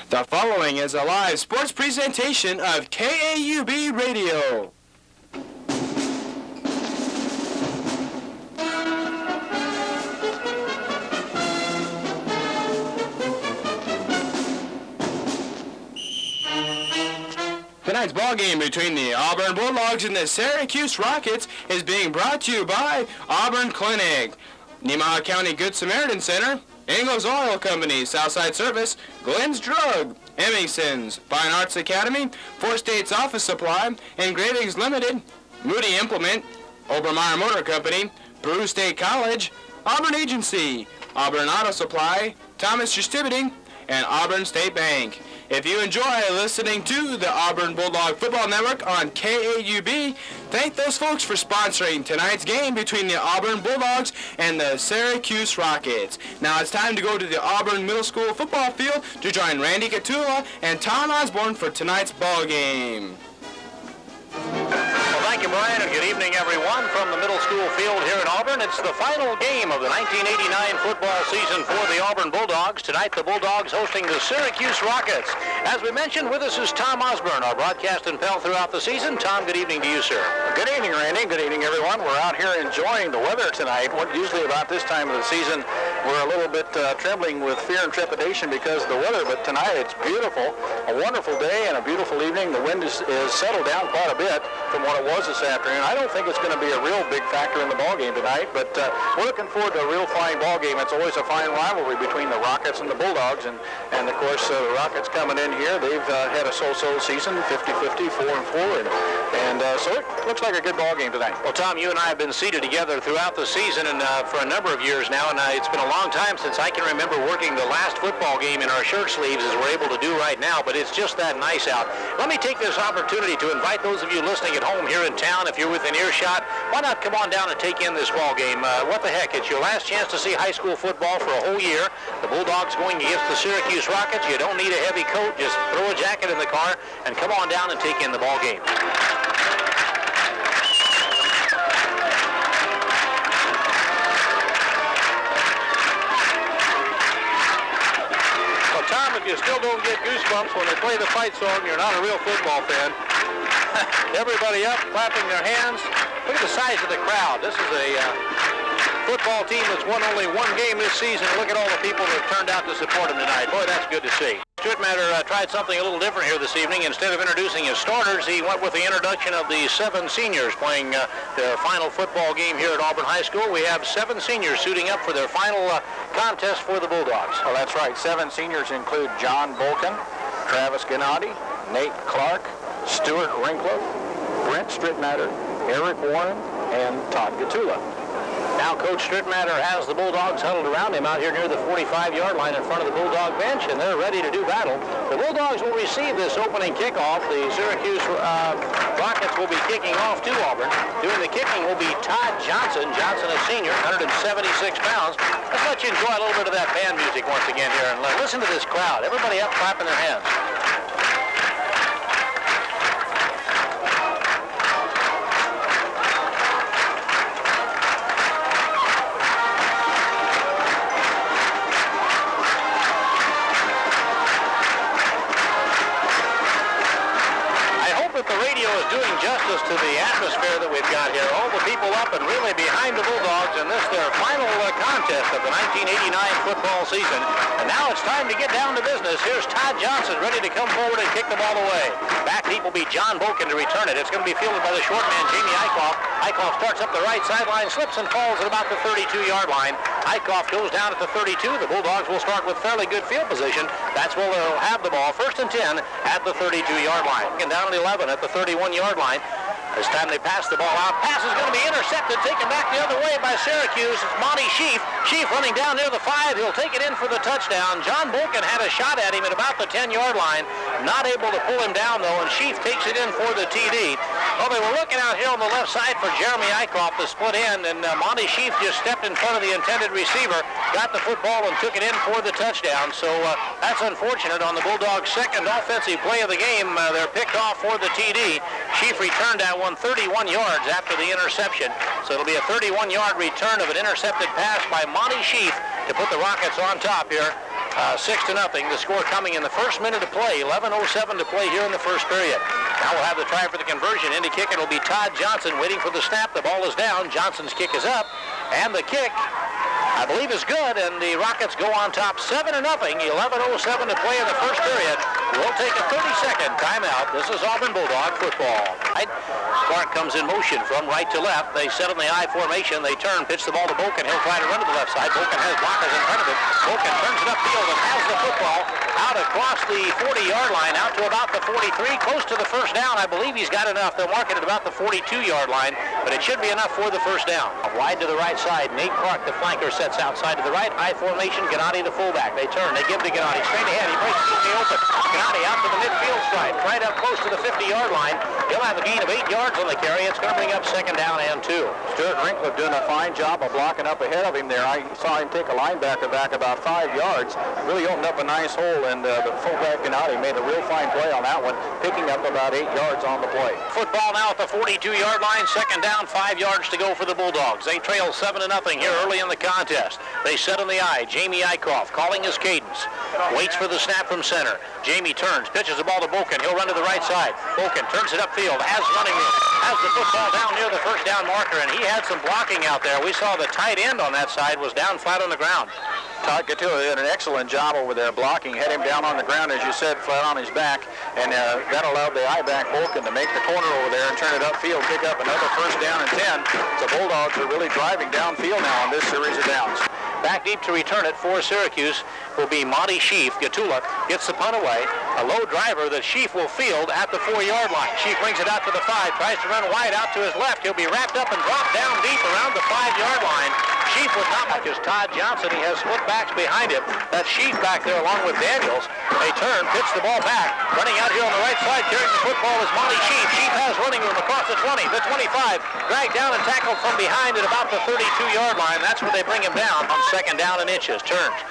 The following is a live sports presentation of KAUB Radio. Tonight's ball game between the Auburn Bulldogs and the Syracuse Rockets is being brought to you by Auburn Clinic, Nemaha County Good Samaritan Center, Ingles Oil Company, Southside Service, Glenn's Drug, Emmington's Fine Arts Academy, Four States Office Supply, Engravings Limited, Moody Implement, Obermeyer Motor Company, Peru State College, Auburn Agency, Auburn Auto Supply, Thomas Distributing, and Auburn State Bank. If you enjoy listening to the Auburn Bulldog Football Network on KAUB, thank those folks for sponsoring tonight's game between the Auburn Bulldogs and the Syracuse Rockets. Now it's time to go to the Auburn Middle School football field to join Randy Gottula and Tom Osborne for tonight's ball game. Well, thank you, Brian, and good evening, everyone, from the middle school field here in Auburn. It's the final game of the 1989 football season for the Auburn Bulldogs. Tonight, the Bulldogs hosting the Syracuse Rockets. As we mentioned, with us is Tom Osborne, our broadcasting pal throughout the season. Tom, good evening to you, sir. Good evening, Randy. Good evening, everyone. We're out here enjoying the weather tonight. Usually about this time of the season, we're a little bit trembling with fear and trepidation because of the weather, but tonight it's beautiful. A wonderful day and a beautiful evening. The wind is settled down quite a bit from what it was this afternoon. I don't think it's going to be a real big factor in the ball game tonight, but we're looking forward to a real fine ball game. It's always a fine rivalry between the Rockets and the Bulldogs, and of course the Rockets coming in here, they've had a so-so season, 50-50, 4-4, and so it looks like a good ball game tonight. Well, Tom, you and I have been seated together throughout the season and for a number of years now, and it's been a long time since I can remember working the last football game in our shirt sleeves as we're able to do right now, but it's just that nice out. Let me take this opportunity to invite those of you listening at home here in town, if you're within earshot, why not come on down and take in this ball game? What the heck, it's your last chance to see high school football for a whole year. The Bulldogs going against the Syracuse Rockets. You don't need a heavy coat, just throw a jacket in the car and come on down and take in the ball game. Well, Tom, if you still don't get goosebumps when they play the fight song, you're not a real football fan. Everybody up, clapping their hands. Look at the size of the crowd. This is a football team that's won only one game this season. Look at all the people that have turned out to support them tonight. Boy, that's good to see. Strittmatter tried something a little different here this evening. Instead of introducing his starters, he went with the introduction of the 7 seniors playing their final football game here at Auburn High School. We have 7 seniors suiting up for their final contest for the Bulldogs. Well, that's right. 7 seniors include Jon Bohlken, Travis Gnade, Nate Clark, Stuart Winkler, Brent Strittmatter, Aric Warren, and Todd Gottula. Now Coach Strittmatter has the Bulldogs huddled around him out here near the 45-yard line in front of the Bulldog bench, and they're ready to do battle. The Bulldogs will receive this opening kickoff. The Syracuse Rockets will be kicking off to Auburn. Doing the kicking will be Todd Johnson. Johnson, a senior, 176 pounds. Let's let you enjoy a little bit of that band music once again here, and listen to this crowd. Everybody up clapping their hands. Doing justice to the atmosphere that we've got here. All the people up and really behind the Bulldogs in this their final contest of the 1989 football season. And now it's time to get down to business. Here's Todd Johnson ready to come forward and kick the ball away. Back deep will be Jon Bohlken to return it. It's going to be fielded by the short man, Jamie Eickhoff. Eickhoff starts up the right sideline, slips and falls at about the 32-yard line. Eickhoff goes down at the 32. The Bulldogs will start with fairly good field position. That's where they'll have the ball. 1st and 10 at the 32-yard line. And down at 11 at the 31-yard line. This time they pass the ball out. Pass is going to be intercepted, taken back the other way by Syracuse. It's Monte Scheef. Scheef running down near the 5. He'll take it in for the touchdown. Jon Bohlken had a shot at him at about the 10-yard line. Not able to pull him down, though, and Scheef takes it in for the TD. Well, they were looking out here on the left side for Jamie Eickhoff to split in, and Monte Scheef just stepped in front of the intended receiver, got the football, and took it in for the touchdown. So that's unfortunate. On the Bulldogs' second offensive play of the game, they're picked off for the TD. Scheef returned that one 31 yards after the interception. So it'll be a 31-yard return of an intercepted pass by Monte Scheef to put the Rockets on top here 6-0. The score coming in the first minute of play. 11:07 to play here in the first period. Now we'll have the try for the conversion. In to kick, it'll be Todd Johnson waiting for the snap. The ball is down. Johnson's kick is up. And the kick, I believe, is good. And the Rockets go on top 7-0. 11:07 to play in the first period. We'll take a 30-second timeout. This is Auburn Bulldog football. Clark comes in motion from right to left. They set in the I formation. They turn, pitch the ball to Bohlken. He'll try to run to the left side. Bohlken has blockers in front of him. Bohlken turns it upfield and has the football out across the 40-yard line, out to about the 43, close to the first down. I believe he's got enough. They'll mark it at about the 42-yard line, but it should be enough for the first down. Wide to the right side. Nate Clark, the flanker, sets outside to the right. I formation. Gnade, the fullback. They turn. They give to Gnade. Straight ahead. He breaks through the open. Gnade out to the midfield stripe, right up close to the 50-yard line. He'll have a gain of 8 yards on the carry. It's going to bring up second down and 2. Stuart Rinkler doing a fine job of blocking up ahead of him there. I saw him take a linebacker back about 5 yards. Really opened up a nice hole, and the fullback Gnade made a real fine play on that one, picking up about 8 yards on the play. Football now at the 42-yard line. Second down, 5 yards to go for the Bulldogs. They trail 7-0 here early in the contest. They set in the I. Jamie Eickhoff calling his cadence. Waits for the snap from center. Jamie turns, pitches the ball to Bohlken. He'll run to the right side. Bohlken turns it upfield, has running room, has the football down near the first down marker, and he had some blocking out there. We saw the tight end on that side was down flat on the ground. Todd Gottula did an excellent job over there blocking, had him down on the ground, as you said, flat on his back, and that allowed the I-back Bohlken to make the corner over there and turn it upfield, pick up another first down and 10. The Bulldogs are really driving downfield now on this series of downs. Back deep to return it for Syracuse will be Monte Scheef. Gottula gets the punt away. A low driver that Scheef will field at the 4-yard line. Scheef brings it out to the 5, tries to run wide out to his left. He'll be wrapped up and dropped down deep around the 5-yard line. Scheef would not match as Todd Johnson. He has split backs behind him. That's Scheef back there along with Daniels. They turn, pitch the ball back. Running out here on the right side, carrying the football is Monte Scheef. Scheef has running room across the 20, the 25. Dragged down and tackled from behind at about the 32-yard line. That's where they bring him down on second down and inches. Turns.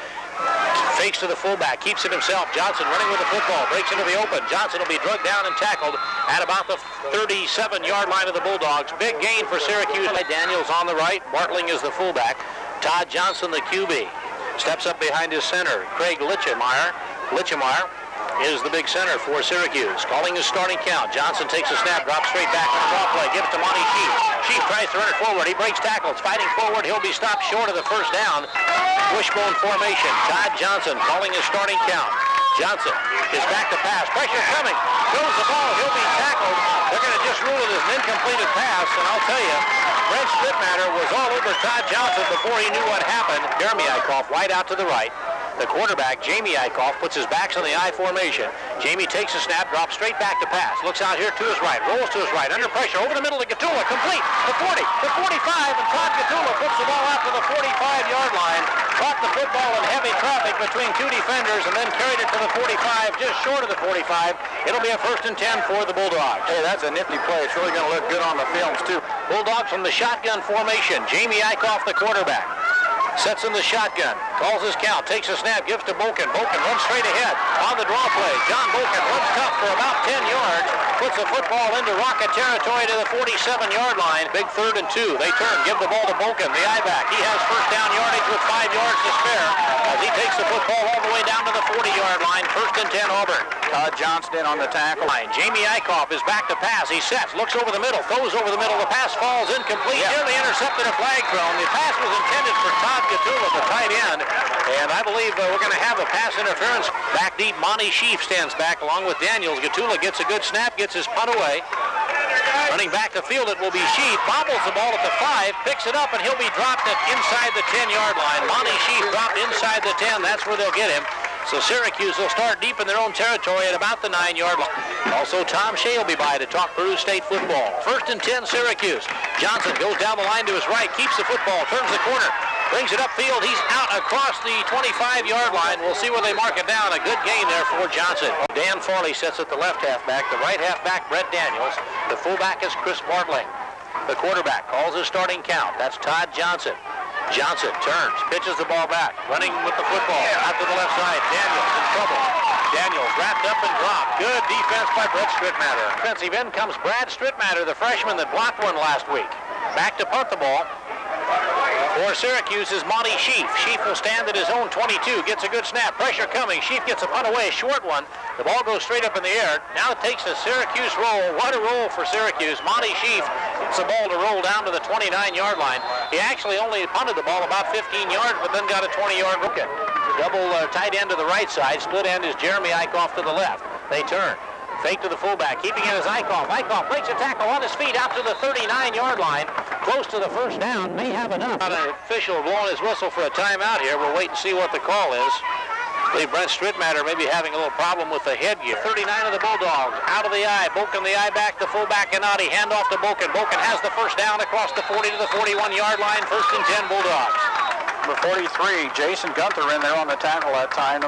Fakes to the fullback, keeps it himself. Johnson running with the football, breaks into the open. Johnson will be drugged down and tackled at about the 37-yard line of the Bulldogs. Big gain for Syracuse. Daniels on the right, Bartling is the fullback. Todd Johnson, the QB, steps up behind his center. Craig Litchemeyer is the big center for Syracuse. Calling his starting count. Johnson takes a snap, drops straight back on the draw play, gives it to Monte Scheef. Scheef tries to run it forward. He breaks tackles, fighting forward. He'll be stopped short of the first down. Wishbone formation. Todd Johnson calling his starting count. Johnson is back to pass. Pressure coming. Throws the ball. He'll be tackled. They're going to just rule it as an incompleted pass, and I'll tell you, Brent Strittmatter was all over Todd Johnson before he knew what happened. Jamie Eickhoff wide out to the right. The quarterback, Jamie Eickhoff, puts his backs on the I formation. Jamie takes a snap, drops straight back to pass. Looks out here to his right, rolls to his right, under pressure, over the middle to Gottula, complete, the 40, the 45, and Todd Gottula puts the ball out to the 45-yard line. Caught the football in heavy traffic between two defenders and then carried it to the 45, just short of the 45. It'll be a 1st and 10 for the Bulldogs. Hey, that's a nifty play. It's really going to look good on the films, too. Bulldogs from the shotgun formation. Jamie Eickhoff, the quarterback. Sets in the shotgun, calls his count, takes a snap, gives to Bohlken. Bohlken runs straight ahead on the draw play. Jon Bohlken runs tough for about 10 yards, puts the football into Rocket territory to the 47-yard line. Big 3rd and 2. They turn, give the ball to Bohlken, the I-back. He has first down yardage with 5 yards to spare as he takes the football all the way down to the 40-yard line. 1st and 10 Auburn. Todd Johnston on the tackle. Jamie Eickhoff is back to pass. He sets, looks over the middle, throws over the middle. The pass falls incomplete. Nearly intercepted, a flag thrown. The pass was intended for Todd Gottula, the tight end, and I believe we're going to have a pass interference. Back deep, Monte Scheef stands back along with Daniels. Gottula gets a good snap, gets his punt away. Running back to field, it will be Scheef. Bobbles the ball at the 5, picks it up, and he'll be dropped at inside the 10-yard line. Monte Scheef dropped inside the 10. That's where they'll get him. So Syracuse will start deep in their own territory at about the 9-yard line. Also, Tom Shea will be by to talk Peru State football. 1st and 10, Syracuse. Johnson goes down the line to his right, keeps the football, turns the corner, brings it upfield. He's out across the 25-yard line. We'll see where they mark it down. A good game there for Johnson. Dan Farley sits at the left halfback. The right halfback, Brent Daniels. The fullback is Chris Bartling. The quarterback calls his starting count. That's Todd Johnson. Johnson turns, pitches the ball back, running with the football out to the left side. Daniels in trouble. Daniels wrapped up and dropped. Good defense by Brent Strittmatter. Defensive end comes Brad Strittmatter, the freshman that blocked one last week. Back to punt the ball. For Syracuse is Monte Scheef. Scheef will stand at his own 22. Gets a good snap. Pressure coming. Scheef gets a punt away. Short one. The ball goes straight up in the air. Now it takes a Syracuse roll. What a roll for Syracuse. Monte Scheef gets the ball to roll down to the 29-yard line. He actually only punted the ball about 15 yards, but then got a 20-yard hook. Double tight end to the right side. Split end is Jamie Eickhoff to the left. They turn. Fake to the fullback, keeping it as Eickhoff. Eickhoff breaks a tackle on his feet out to the 39-yard line. Close to the first down, may have enough. Not an official blowing his whistle for a timeout here. We'll wait and see what the call is. I believe Brent Strittmatter may be having a little problem with the headgear. 39 of the Bulldogs, out of the eye. Bohlken the eye back, the fullback Gnade. Hand off to Bohlken. Bohlken has the first down across the 40 to the 41-yard line. First and 10 Bulldogs. Number 43, Jason Gunther in there on the tackle that time.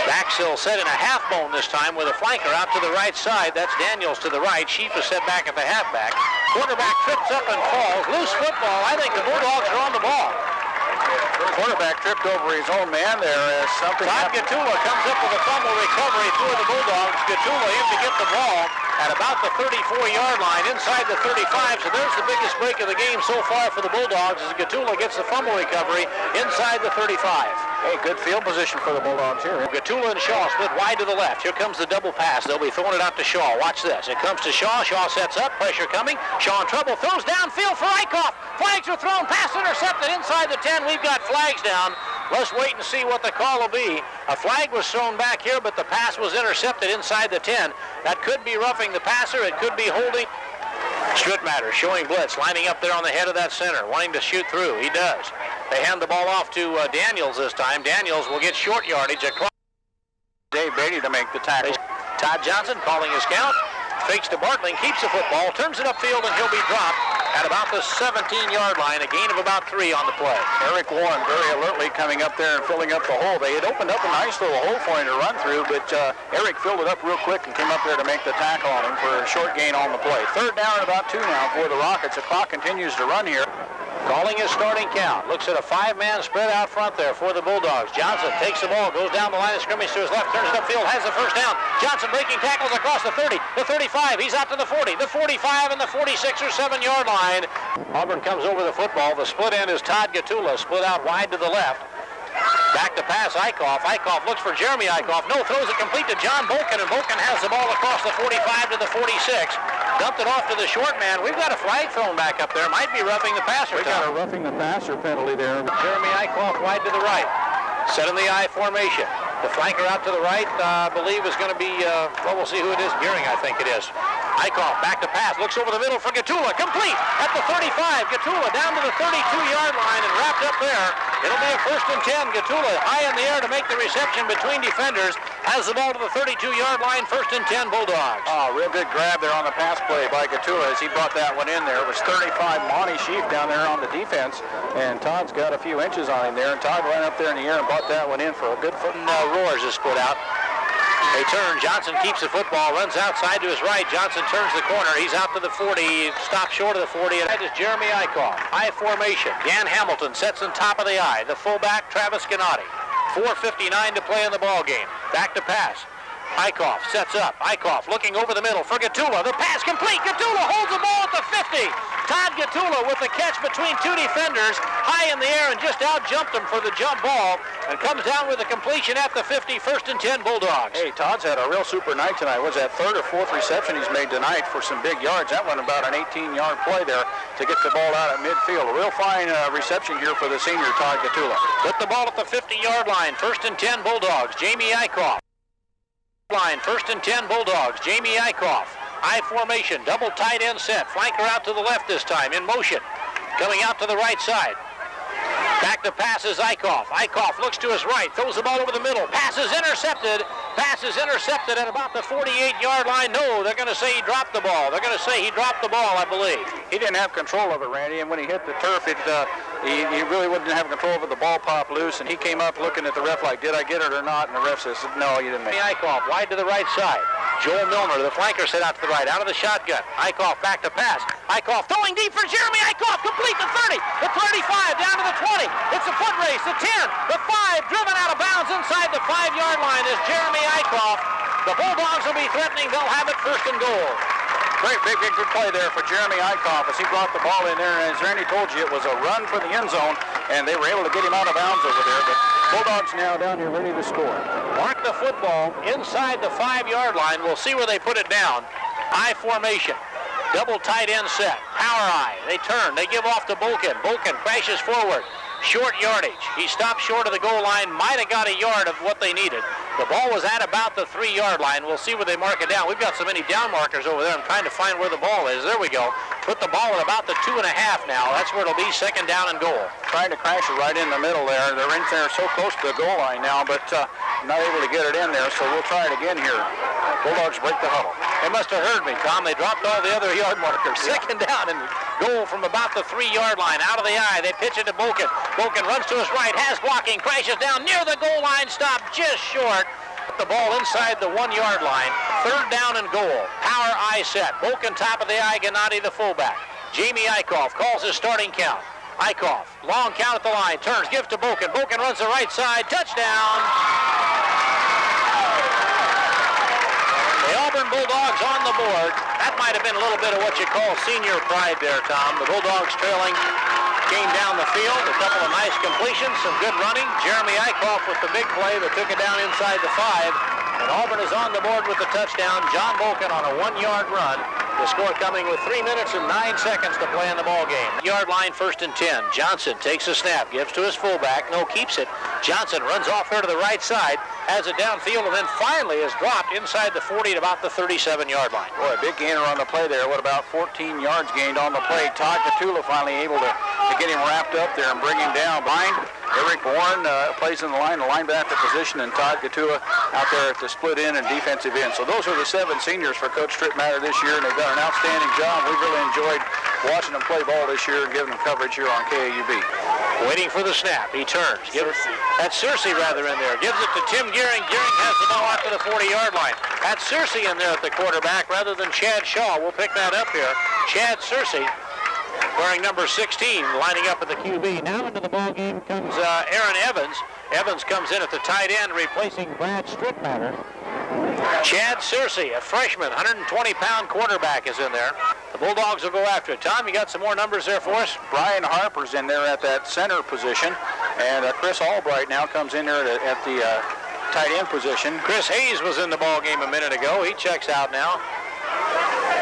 Backstill set in a half bone this time with a flanker out to the right side. That's Daniels to the right. Scheef is set back at the halfback. Quarterback trips up and falls. Loose football. I think the Bulldogs are on the ball. Quarterback tripped over his own man there as something Todd Gottula comes up with a fumble recovery for the Bulldogs. Gottula in to get the ball at about the 34-yard line, inside the 35. So there's the biggest break of the game so far for the Bulldogs as Gottula gets the fumble recovery inside the 35. Hey, good field position for the Bulldogs here. Gottula and Shaw split wide to the left. Here comes the double pass. They'll be throwing it out to Shaw. Watch this. It comes to Shaw. Shaw sets up. Pressure coming. Shaw in trouble. Throws downfield for Eickhoff. Flags are thrown. Pass intercepted inside the 10. We've got flags down. Let's wait and see what the call will be. A flag was thrown back here, but the pass was intercepted inside the 10. That could be roughing the passer. It could be holding. Strittmatter showing blitz, lining up there on the head of that center, wanting to shoot through. He does. They hand the ball off to Daniels this time. Daniels will get short yardage across. Dave Beatty to make the tackle. Todd Johnson calling his count. Fakes to Bartling, keeps the football, turns it upfield, and he'll be dropped at about the 17-yard line, a gain of about 3 on the play. Aric Warren very alertly coming up there and filling up the hole. They had opened up a nice little hole for him to run through, but Aric filled it up real quick and came up there to make the tackle on him for a short gain on the play. Third down and about 2 now for the Rockets. The clock continues to run here. Calling his starting count. Looks at a 5-man spread out front there for the Bulldogs. Johnson takes the ball, goes down the line of scrimmage to his left, turns it upfield, has the first down. Johnson breaking tackles across the 30, the 35. He's out to the 40, the 45, and the 46 or 7-yard line. Auburn comes over the football. The split end is Todd Gottula, split out wide to the left. Back to pass, Eickhoff. Eickhoff looks for Jamie Eickhoff. No, throws it complete to Jon Bohlken, and Bohlken has the ball across the 45 to the 46. Dumped it off to the short man. We've got a flag thrown back up there. Might be roughing the passer. We got a roughing the passer penalty there. Jamie Eickhoff wide to the right. Set in the I formation. The flanker out to the right, I believe, is going to be, well, we'll see who it is. Gearing, I think it is. Eickhoff back to pass. Looks over the middle for Gottula. Complete at the 35. Gottula down to the 32-yard line and wrapped up there. It'll be a first and 10. Gottula high in the air to make the reception between defenders. Has the ball to the 32-yard line. First and 10 Bulldogs. Oh, real good grab there on the pass play by Gottula as he brought that one in there. It was 35 Monte Scheef down there on the defense, and Todd's got a few inches on him there, and Todd ran up there in the air and brought that one in for a good foot. Roars is split out. They turn. Johnson keeps the football, runs outside to his right. Johnson turns the corner. He's out to the 40. Stops short of the 40. And that is Jamie Eickhoff. I formation. Dan Hamilton sets on top of the I. The fullback, Travis Gnade. 4:59 to play in the ball game. Back to pass. Eickhoff sets up. Eickhoff looking over the middle for Gottula. The pass complete. Gottula holds the ball at the 50. Todd Gottula with the catch between 2 defenders, high in the air, and just out-jumped him for the jump ball, and comes down with a completion at the 50. First and 10 Bulldogs. Hey, Todd's had a real super night tonight. Was that 3rd or 4th reception he's made tonight for some big yards? That went about an 18-yard play there to get the ball out at midfield. A real fine reception here for the senior Todd Gottula. Put the ball at the 50-yard line. First and 10 Bulldogs. Jamie Eickhoff. Line. First and 10 Bulldogs. Jamie Eickhoff. I formation. Double tight end set. Flanker out to the left this time. In motion. Coming out to the right side. Back to pass is Eickhoff. Eickhoff looks to his right. Throws the ball over the middle. Pass is intercepted. Pass is intercepted at about the 48-yard line. No, they're going to say he dropped the ball. They're going to say he dropped the ball, I believe. He didn't have control of it, Randy, and when he hit the turf, he really wouldn't have control of it. The ball popped loose, and he came up looking at the ref like, did I get it or not? And the ref says, no, you didn't make it. Eickhoff wide to the right side. Joel Milner, the flanker, set out to the right, out of the shotgun. Eickhoff back to pass. Eickhoff throwing deep for Jamie Eickhoff. Complete the 30, the 35, down to the 20. It's a foot race. The 10, the 5, driven out of bounds inside the 5-yard line is Jamie Eickhoff. The Bulldogs will be threatening. They'll have it first and goal. Great, big good play there for Jamie Eickhoff as he brought the ball in there. And as Randy told you, it was a run for the end zone, and they were able to get him out of bounds over there. But Bulldogs now down here ready to score. Mark the football inside the 5-yard line. We'll see where they put it down. I formation. Double tight end set. Power I. They turn. They give off to Bohlken. Bohlken crashes forward. Short yardage. He stopped short of the goal line. Might have got a yard of what they needed. The ball was at about the 3-yard line. We'll see where they mark it down. We've got so many down markers over there. I'm trying to find where the ball is. There we go. Put the ball at about the 2.5 now. That's where it'll be, second down and goal. Trying to crash it right in the middle there. They're in there so close to the goal line now, but not able to get it in there, so we'll try it again here. Bulldogs break the huddle. They must have heard me, Tom. They dropped all the other yard markers. Second down and goal from about the 3-yard line. Out of the eye. They pitch it to Bohlken. Bohlken runs to his right, has blocking, crashes down near the goal line, stopped just short. The ball inside the 1-yard line. Third down and goal. Power I set. Bohlken top of the eye, Gnade the fullback. Jamie Eickhoff calls his starting count. Eickhoff, long count at the line, turns, gives to Bohlken. Bohlken runs the right side, touchdown. The Auburn Bulldogs on the board. That might have been a little bit of what you call senior pride there, Tom. The Bulldogs trailing, came down the field, a couple of nice completions, some good running. Jeremy Eickhoff with the big play that took it down inside the 5. And Auburn is on the board with the touchdown. Jon Bohlken on a 1-yard run. The score coming with 3 minutes and 9 seconds to play in the ball game. Yard line, 1st and 10. Johnson takes a snap, gives to his fullback. No, keeps it. Johnson runs off here to the right side, has it downfield, and then finally is dropped inside the 40 at about the 37-yard line. Boy, a big gainer on the play there. What about 14 yards gained on the play? Todd Gottula finally able to get him wrapped up there and bring him down. Behind Aric plays in the line, the linebacker position, and Todd Gottula out there at the split end and defensive end. So those are the 7 seniors for Coach Strittmatter this year, and they've done an outstanding job. We've really enjoyed watching them play ball this year and giving them coverage here on KAUB. Waiting for the snap. He turns. That's Searcy rather in there. Gives it to Tim Gearing. Gearing has the ball out to the 40-yard line. That's Searcy in there at the quarterback rather than Chad Shaw. We'll pick that up here. Chad Searcy, wearing number 16, lining up at the QB. Now into the ball game comes Aaron Evans. Evans comes in at the tight end, replacing Brad Strittmatter. Chad Searcy, a freshman, 120-pound quarterback, is in there. The Bulldogs will go after it. Tom, you got some more numbers there for us? Brian Harper's in there at that center position, and Chris Albright now comes in there at the tight end position. Chris Hayes was in the ball game a minute ago. He checks out now,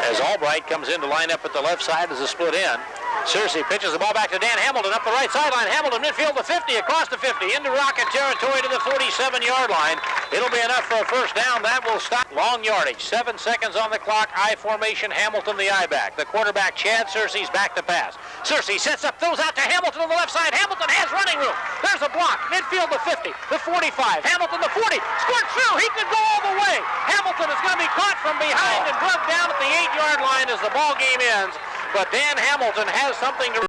as Albright comes in to line up at the left side as a split end. Searcy pitches the ball back to Dan Hamilton up the right sideline. Hamilton midfield to 50, across the 50, into Rocket territory to the 47-yard line. It'll be enough for a first down. That will stop. Long yardage, 7 seconds on the clock. I formation, Hamilton the I-back. The quarterback, Chad Searcy's back to pass. Searcy sets up, throws out to Hamilton on the left side. Hamilton has running room. There's a block. Midfield to 50, the 45. Hamilton the 40. Scored through. He could go all the way. Hamilton is going to be caught from behind and drugged down at the 8-yard line as the ball game ends. But Dan Hamilton has something to